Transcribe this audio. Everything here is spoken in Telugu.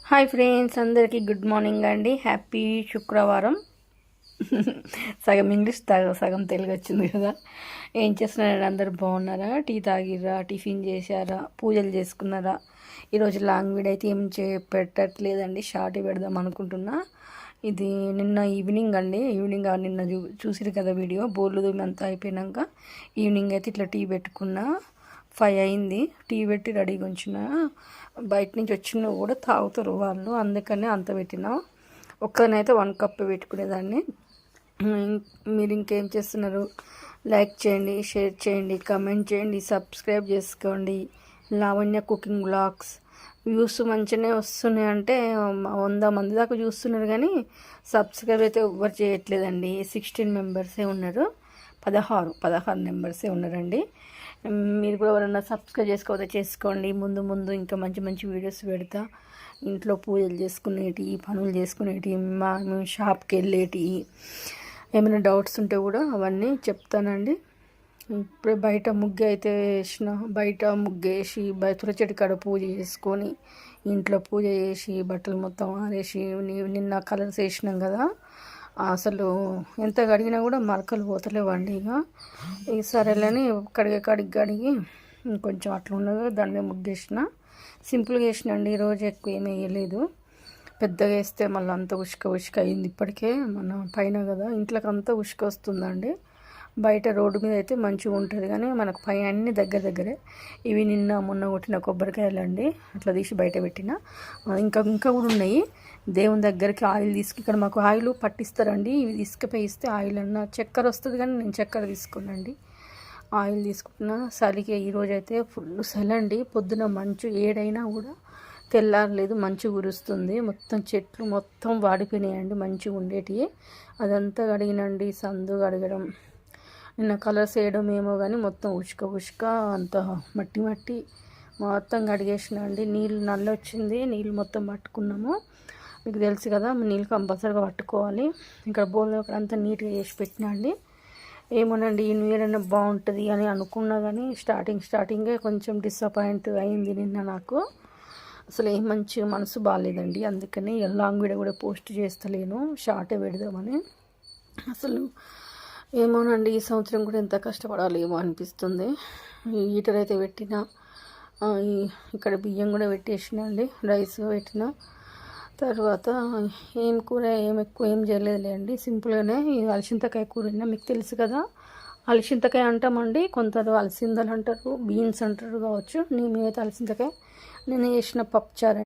హాయ్ ఫ్రెండ్స్, అందరికీ గుడ్ మార్నింగ్ అండి. హ్యాపీ శుక్రవారం. సగం ఇంగ్లీష్ సగం తెలుగు వచ్చింది కదా. ఏం చేస్తున్నారండి? అందరు బాగున్నారా? టీ తాగిర్రా? టిఫిన్ చేశారా? పూజలు చేసుకున్నారా? ఈరోజు లాంగ్ వీడియో అయితే ఏం పెట్టట్లేదండి, షార్ట్ పెడదాం అనుకుంటున్నా. ఇది నిన్న ఈవినింగ్ అండి. ఈవినింగ్ నిన్న చూసిరు కదా వీడియో. బోర్లు అంతా అయిపోయినాక ఈవినింగ్ అయితే ఇట్లా టీ పెట్టుకున్నా. 5 అయింది. టీ పెట్టి రెడీగా ఉంచిన. బయట నుంచి వచ్చిన కూడా తాగుతారు వాళ్ళు, అందుకనే అంత పెట్టిన. ఒక్కనైతే 1 కప్ పెట్టుకునేదాన్ని. మీరు ఇంకేం చేస్తున్నారు? లైక్ చేయండి, షేర్ చేయండి, కమెంట్ చేయండి, సబ్స్క్రైబ్ చేసుకోండి. లావణ్య కుకింగ్ బ్లాగ్స్ వ్యూస్ మంచిగానే వస్తున్నాయి. అంటే 100 మంది దాకా చూస్తున్నారు, కానీ సబ్స్క్రైబ్ అయితే ఎవ్వరు చేయట్లేదండి. 16 మెంబర్సే ఉన్నారు. 16 మెంబర్సే ఉన్నారండి. మీరు కూడా ఎవరన్నా సబ్స్క్రైబ్ చేసుకోండి. ముందు ముందు ఇంకా మంచి మంచి వీడియోస్ పెడతా. ఇంట్లో పూజలు చేసుకునేటి, పనులు చేసుకునేటి, మేము షాప్కి వెళ్ళేటి, ఏమైనా డౌట్స్ ఉంటే కూడా అవన్నీ చెప్తానండి. ఇప్పుడే బయట ముగ్గు అయితే వేసిన. బయట ముగ్గేసి తులచెట్టు కాడ పూజ చేసుకొని, ఇంట్లో పూజ చేసి, బట్టలు మొత్తం ఆరేసి, నిన్న కలర్స్ వేసినాం కదా, అసలు ఎంత కడిగినా కూడా మరకలు పోతలేవండి. ఇక సరేలని కడిగి కొంచెం అట్లా ఉన్నది, దాని మీద ముగ్గేసిన. సింపుల్గా వేసిన అండి. ఈరోజు ఎక్కువ ఏమీ వేయలేదు. పెద్దగా వేస్తే మళ్ళీ అంత ఉష్క అయింది. ఇప్పటికే మన పైన కదా, ఇంట్లోకి అంతా ఉష్క వస్తుందండి. బయట రోడ్డు మీద అయితే మంచిగా ఉంటుంది, కానీ మనకు పైన అన్ని దగ్గరే. ఇవి మొన్న కొట్టిన కొబ్బరికాయలండి, అట్లా తీసి బయట పెట్టిన. ఇంకా కూడా ఉన్నాయి. దేవుని దగ్గరికి ఆయిల్ ఇక్కడ మాకు ఆయిల్ పట్టిస్తారండి. ఇవి తీసుకుపోయి ఇస్తే ఆయిల్ చక్కెర వస్తుంది, కానీ నేను చక్కెర తీసుకోనండి, ఆయిల్ తీసుకుంటున్నా. చలికి ఈరోజైతే ఫుల్ చలండి. పొద్దున మంచు 7 అయినా కూడా తెల్లారలేదు, మంచు కురుస్తుంది. మొత్తం చెట్లు మొత్తం వాడిపోయినాయండి, మంచిగా ఉండేటివి. అదంతా కడిగినండి. సందు కడగడం, నిన్న కలర్స్ వేయడం ఏమో కానీ మొత్తం ఉష్క అంత మట్టి మొత్తం కడిగేసిన అండి. నీళ్ళు నల్ల వచ్చింది, నీళ్ళు మొత్తం పట్టుకున్నాము. మీకు తెలుసు కదా, నీళ్ళు కంపల్సరీగా పట్టుకోవాలి. ఇక్కడ బోల్ అక్కడ అంతా నీట్గా చేసి పెట్టినా అండి. ఏమోనండి, ఈ న్యూ ఇయర్ అయినా బాగుంటుంది అని అనుకున్నా, కానీ స్టార్టింగే కొంచెం డిసప్పాయింట్ అయింది నిన్న నాకు. అసలు ఏం మంచిగా మనసు బాగాలేదండి. అందుకని లాంగ్ వీడియో కూడా పోస్ట్ చేస్తలేను, షార్టే పెడదామని. అసలు ఏమోనండి, ఈ సంవత్సరం కూడా ఎంత కష్టపడాలి ఏమో అనిపిస్తుంది. హీటర్ అయితే పెట్టిన, ఇక్కడ బియ్యం కూడా పెట్టేసిన అండి, రైస్ పెట్టిన. తర్వాత ఏం ఎక్కువ ఏం చేయలేదులే అండి, సింపుల్గానే అలసింతకాయ కూర. మీకు తెలుసు కదా, అలసింతకాయ అంటామండి, కొందరు అలసిందలు అంటారు, బీన్స్ అంటారు కావచ్చు. మేమైతే అలసింతకాయ. నేను చేసిన పప్పుచారు.